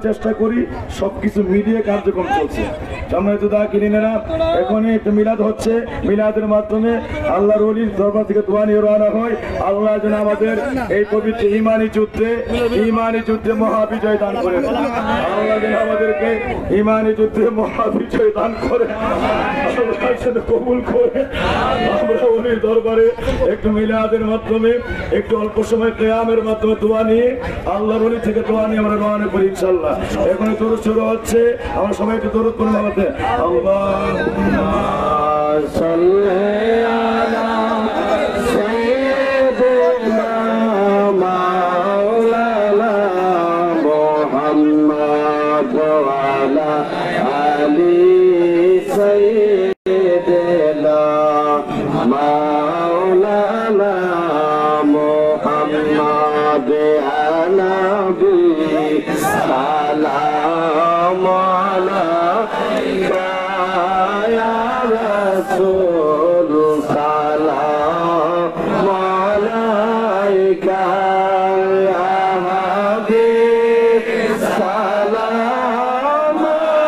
চেষ্টা করি, সবকিছু মিলিয়ে কার্যক্রম চলছে। সম্মানিত দাকিরিনেরা, এখনই একটা মিলাদ হচ্ছে, মিলাদের মাধ্যমে আল্লাহর ওলির দরবার থেকে দোয়া নিয়ে রওনা হয়। আল্লাহ যেন আমাদের এই পবিত্র ইমানি যুদ্ধে মহাবিজয় দান করেন। আল্লাহ যেন আমাদেরকে ইমানি যুদ্ধে মহাবিজয় দান করে, আল্লাহ যেন কবুল করে। আমরা ওলির দরবারে একটু মিলাদের মাধ্যমে, একটু অল্প সময় কিয়ামের মাধ্যমে দোয়া নিয়ে, আল্লাহর ওলি থেকে দোয়া নিয়ে আমরা রওনা করি ইনশাআল্লাহ। এখন দরুদ শুরু হচ্ছে, আমরা সবাই একটু দরুদ পড়ব। আল্লাহুম্মা সাল্লি আলা সাইয়্যিদিনা মাওলানা মুহাম্মদ ওয়া আলা আলি সাইয়্যিদিনা মাওলানা মুহাম্মদ নবী সালাম আলাইকা ইয়া রাসূল সালাম আলাইকা ইয়া হাবিব সালাম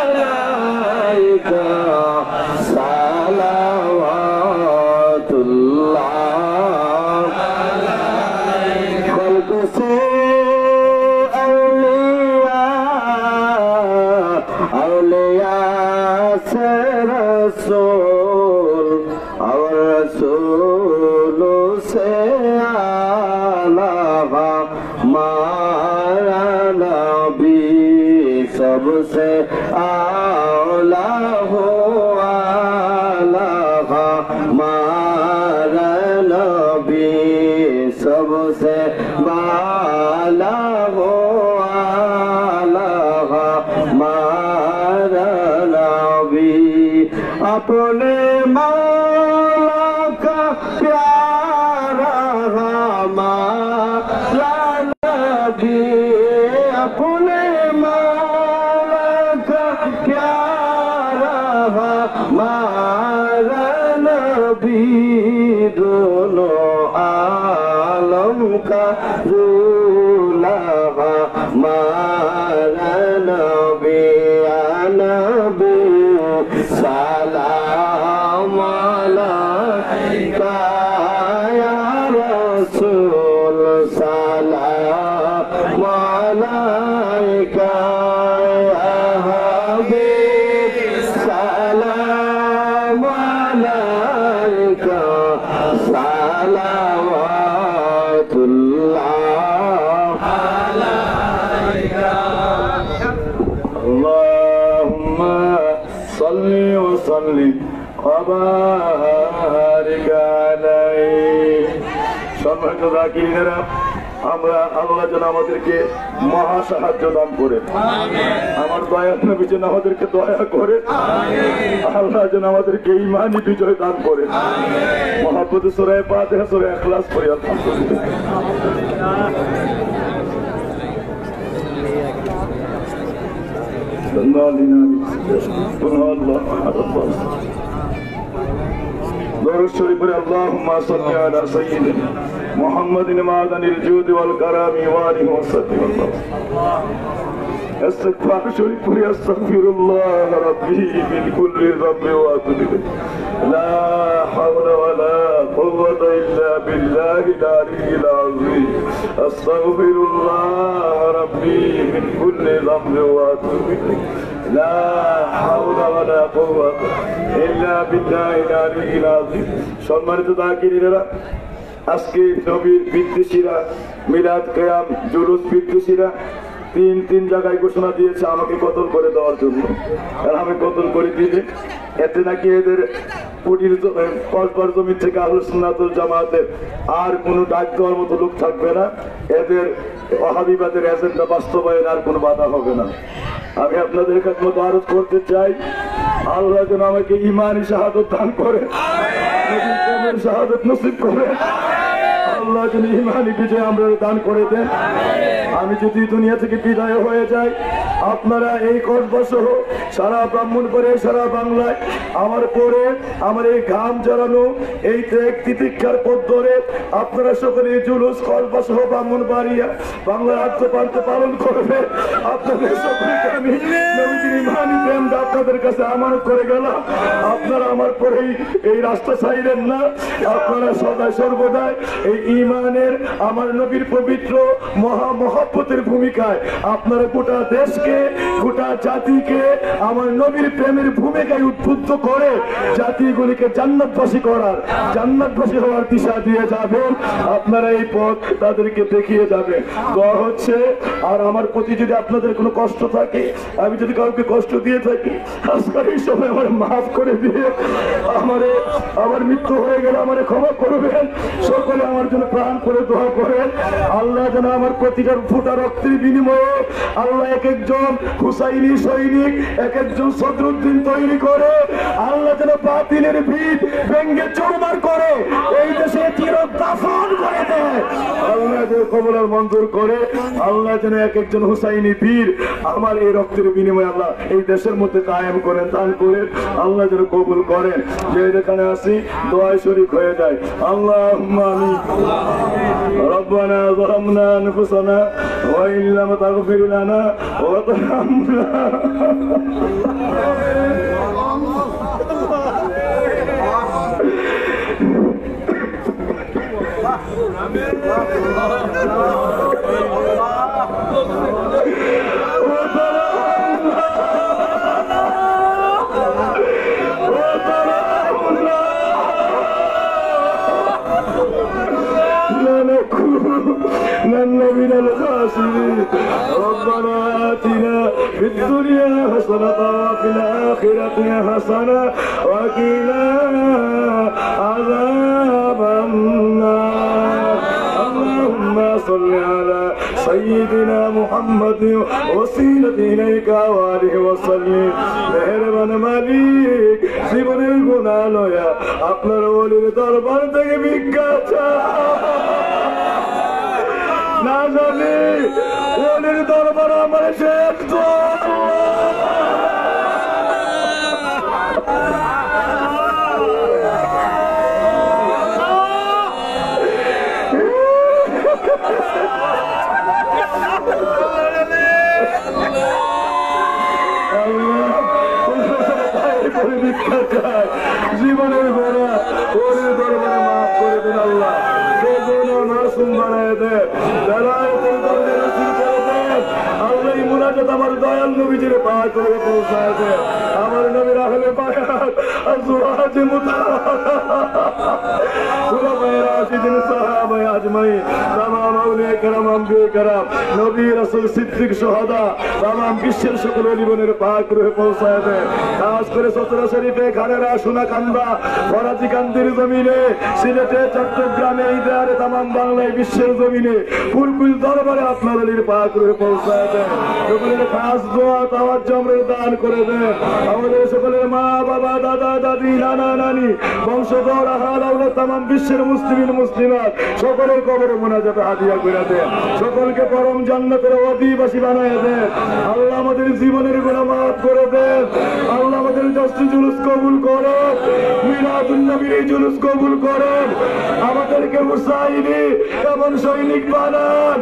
আলাইকা সালাওয়াতুল্লাহ আলাইকা কলকসে रसूल और रसूल से आला हमारा नबी सबसे आला हो आला हमारा नबी सबसे बाला हो आला हमारा नबी अपने मौला का प्यारा हमारा नबी अपने मौला का प्यारा हमारा नबी दोनों आलम का दूल्हा हमारा नबी नबी सलाम अलैका या रसूल सलाम अलैका या हबीब सलाम अलैका सलावतुल्लाह अलैका। अल्लाहुम्मा सल्ली व सल्लिम व बारिक अलैहि। সম্মানিত যাকিরিনেরা, আমরা আল্লাহ যেন আমাদেরকে মহা সাহায্য দান করে, আমার দয়ার নবী যেন আমাদেরকে দয়া করে, আল্লাহ যেন আমাদেরকে ঈমানি বিজয় দান করে। মহব্বতে সূরা ফাতিহা সূরা ইখলাস পড়ি। اللهم صل على سيدنا محمد معدن الجود والكرم وآله وصحبه استغفار شريف استغفر الله ربي من كل ذنب واتوب اليه لا حول ولا قوة الا بالله العلي العظيم استغفر الله ربي من كل ذنب واتوب اليه لا حول ولا قوة إلا بالله العلي العظيم। সম্মানিত যাকিরিনেরা, আজকে নবীর বিদ্বেষীরা, মিলাদ কিয়াম জুলুস বিদ্বেষীরা তিন জায়গায় ঘোষণা দিয়েছে আমাকে কতল করে দেওয়ার জন্য। আর আমি কতল করে দিলে এতে নাকি এদের কুটির কসবার জমি থেকে আহলুস সুন্নাতুল জামাতের আর কোনো ডাক দেওয়ার মতো লোক থাকবে না, এদের ওয়াহাবিবাদের এজেন্ডা বাস্তবায়ন আর কোনো বাধা হবে না। আমি আপনাদের খেদমতে আরজ করতে চাই, আল্লাহ যেন আমাকে ঈমানি শাহাদত দান করে, নবীর শাহাদত নসিব করে, আল্লাহ যেন ঈমানি বিজয় আমরা দান করে দেন। আমি যদি দুনিয়া থেকে বিদায় হয়ে যাই, আপনারা এই কসবা সহ সারা ব্রাহ্মণবাড়ে সারা বাংলায় আমার পরে আমার এই ঘাম জড়ানো এই ত্যাগ তিতিক্ষার পথ ধরে আপনারা সকলে জুলুস কসবা সহ ব্রাহ্মণবাড়িয়া বাংলা রাজ্য প্রান্তে পালন করবে। আপনাদের সকলকে আমি নবীজির ইমানি প্রেমটা আপনাদের কাছে আমানত করে গেলাম। আপনারা আমার পরেই এই রাস্তা ছাইলেন না, আপনারা সদা সর্বদাই এই ইমানের আমার নবীর পবিত্র মহামহব্বতের ভূমিকায় আপনারা গোটা দেশকে গোটা জাতিকে আমার নবীর প্রেমের ভূমিকায় উদ্বুদ্ধ করে জাতিগুলিকে জান্নাতবাসী করার জান্নাতবাসী হওয়ার দিশা দিয়ে যাবেন। আপনারা এই পথ তাদেরকে দেখিয়ে যাবেন। দোয়া হচ্ছে আর আমার প্রতি যদি আপনাদের কোনো কষ্ট থাকে, আমি যদি কাউকে কষ্ট দিয়ে থাকি, আজকের এই সময় আমার মাফ করে দিয়ে আমার মৃত্যু হয়ে গেলে আমার ক্ষমা করবেন। সকলে আমার জন্য প্রাণ করে দোয়া করেন। আল্লাহ যেন আমার প্রতিটা ফুটা রক্তের বিনিময়ে আল্লাহ এক একজন হুসাইনি সৈনিক এক একজন সদরুদ্দিন তৈরি করে আল্লাহ যেন বাতিলের ভিত ভেঙ্গে চুরমার করে এই দেশে চিরদাফন করে দেয়। আল্লাহ যেন কবুল মঞ্জুর করে। আল্লাহ যেন এক একজন হুসাইনি বীর আমার এই রক্তের বিনিময়ে আল্লাহ এই দেশের মধ্যে কায়েম করেন, দান করেন। আল্লাহ যেন কবুল করেন। যে এখানে আসি দোয়ায় শরীক হয়ে যায়। আল্লাহুম্মা আমিন। রব্বানা যালামনা আনফুসানা ওয়া ইল্লাম তাগফির লানা ওয়া তারহামনা من الخاسرين ربنا آتنا في الدنيا حسنة وفي الآخرة حسنة وقنا عذاب النار اللهم صل على سيدنا محمد وسيلة إليك وآله وسلم মেহেরবান মালিক জীবনের গুনাহ লয়া আপনার ওলির দরবার থেকে ভিক্ষা না জানি ওলির দরবার আমার শেষ জীবনের গোড়া ওলির দরবারে মাফ করে দেন আল্লাহ। মাসুম বানায় দেন, আল্লাহ মুনাজাত আমার দয়াল নবীজির পাক করে পৌঁছায় দেন। আমার নবীর আহলে বায়াত আজওয়াজ খুলাফায়ে রাশিদিন সাহাবায়ে আজমাইন তামাম আউলিয়া কেরাম আম্বিয়া কেরাম নবী রাসূল সিদ্দিক শুহাদা তামাম বিশ্বের সকল জীবনের পাক করে পৌঁছায় দেন। খাস করে সতরা শরীফে খানেরা সোনাকান্দা ফরাজিকান্দির জমিনে সিলেটে চট্টগ্রামে ইদারে তামাম বাংলায় বিশ্বের জমিনে ফুলকুল দরবারে আপনার আলীর পাক করে পৌঁছায় দেন। সকলের খাস দোয়া তাওয়াজ্জু আমরা দান করে দেন। আমাদের সকলের মা বাবা দাদা দাদি নানা নানি বংশধর আহাল আওলাদ তামাম বিশ্বের মুসলিমিন মুসলিমাত সকলের কবরে মুনাজাতে হাদিয়া করে দেন। সকলকে পরম জান্নাতের অধিবাসী বানায় দেন। আল্লাহ আমাদের জীবনের গুনাহ মাফ করে দেন। আল্লাহ আমাদের জশ্ন জুলুস কবুল করেন, মিলাদুন নবীর জুলুস কবুল করেন। আমাদেরকে হুসাইনি এমন সৈনিক বানান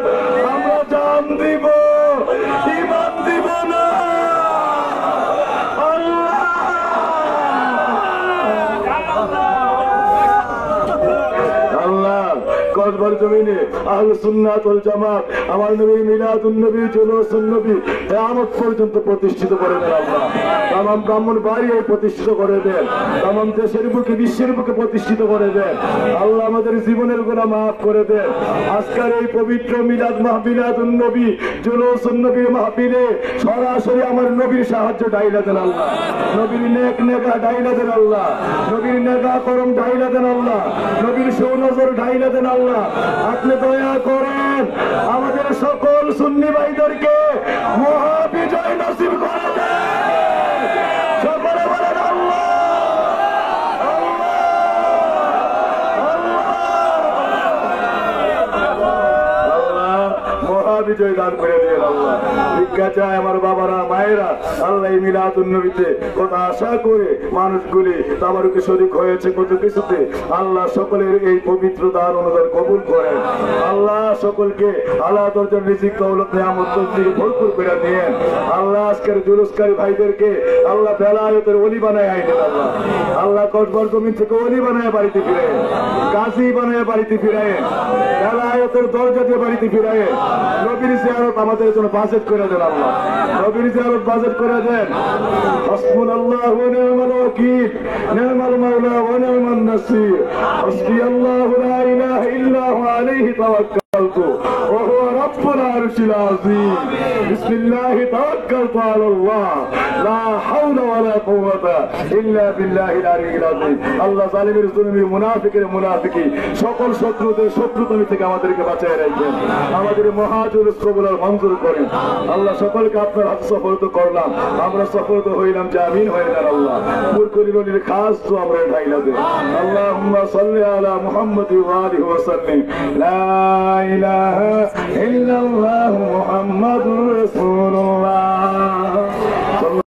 আমরা জান দিব ঈমান দিব না। কসবার জমিনে আহলে সুন্নাত ওয়াল জামাত আমার নবী মিলাদুন নবী জুলুসুন নবী কিয়ামত পর্যন্ত প্রতিষ্ঠিত করে দেন। আল্লাহ তামাম ব্রাহ্মণবাড়িয়ায় প্রতিষ্ঠিত করে দেন, তামাম দেশের বুকে বিশ্বের বুকে প্রতিষ্ঠিত করে দেন। আল্লাহ আমাদের জীবনের গুনাহ মাফ করে দেন। আজকের এই পবিত্র মিলাদ মাহফিলাতুন নবী জুলুসুন নবী মাহফিলে সরাসরি আমার নবীর সাহায্য ডাইলা দেন আল্লাহ, নবীর নেক নেকা ডাইলা দেন আল্লাহ, নবীর নেকা করম ডাইলা দেন আল্লাহ, নবীর সুনজর ডাইলা দেন আল্লাহ। আপনি দয়া করেন আমাদের সকল সুন্নি ভাইদেরকে মহা বিজয় নসিব করে দেন। সকলে বলেন আল্লাহ আল্লাহ আল্লাহ। মহা বিজয় দান করে দিয়ে আল্লাহ। ভিক্ষা চায় আমার বাবারা মায়েরা আল্লাহ এই মিলাদুন নবীতে কত আশা করে মানুষগুলি তাবারুকে শরীক হয়েছে কত কিছুতে আল্লাহ সকলের এই পবিত্র দান অনুদান কবুল করেন আল্লাহ। সকলকে আল্লাহ দরজার রিজিক দৌলত নিয়ামত তৌফিক ভরপুর করে দেন আল্লাহ। আজকের জুলুসকারী ভাইদেরকে আল্লাহ বেলায়েতের ওলি বানায় আইনেন আল্লাহ। আল্লাহ কসবার জমিন থেকে ওলি বানায় বাড়িতে ফিরে, গাজী বানায় বাড়িতে ফিরায়, বেলায়েতের দরজা দিয়ে বাড়িতে ফিরায়। নবীর জিয়ারত আমাদের জন্য বাজেট করে দেন আল্লাহ, নবীর জিয়ারত বাজেট করে দেন। হাসবুনাল্লাহু ওয়া নি'মাল ওয়াকিল, নি'মাল মাওলা ওয়া নি'মান নাসির। হাসবিয়াল্লাহু লা ইলাহা ইল্লা হু আলাইহি তাওয়াক্কালতু ওয়া হুয়া রাব্বুল আরশিল আযীম। বিসমিল্লাহি তাওয়াক্কালতু আলাল্লাহ লা হাওলা ওয়া লা কুওয়াতা ইল্লা বিল্লাহিল আলিয়্যিল আযীম। আল্লাহ জালিমের জুলুমি মুনাফিকের মুনাফিকি সকল শত্রুদের শত্রুতামি থেকে আমাদেরকে বাঁচিয়ে রাখবেন। আমাদের মহাজুলুস কবুল আর মঞ্জুর করেন আল্লাহ। সকলকে আপনার হাতে সফলতা করলাম, আমরা সফলতা হইলাম, জামিন হয়ে যান আল্লাহ। মুরকুলির খাস তো আমরা ঢাইলা দেন। আল্লাহুম্মা সাল্লি আলা মুহাম্মাদ ওয়া আলিহি ওয়া সাল্লিম। লা ইলাহা ইল্লাল্লাহু মুহাম্মাদুর রাসূলুল্লাহ।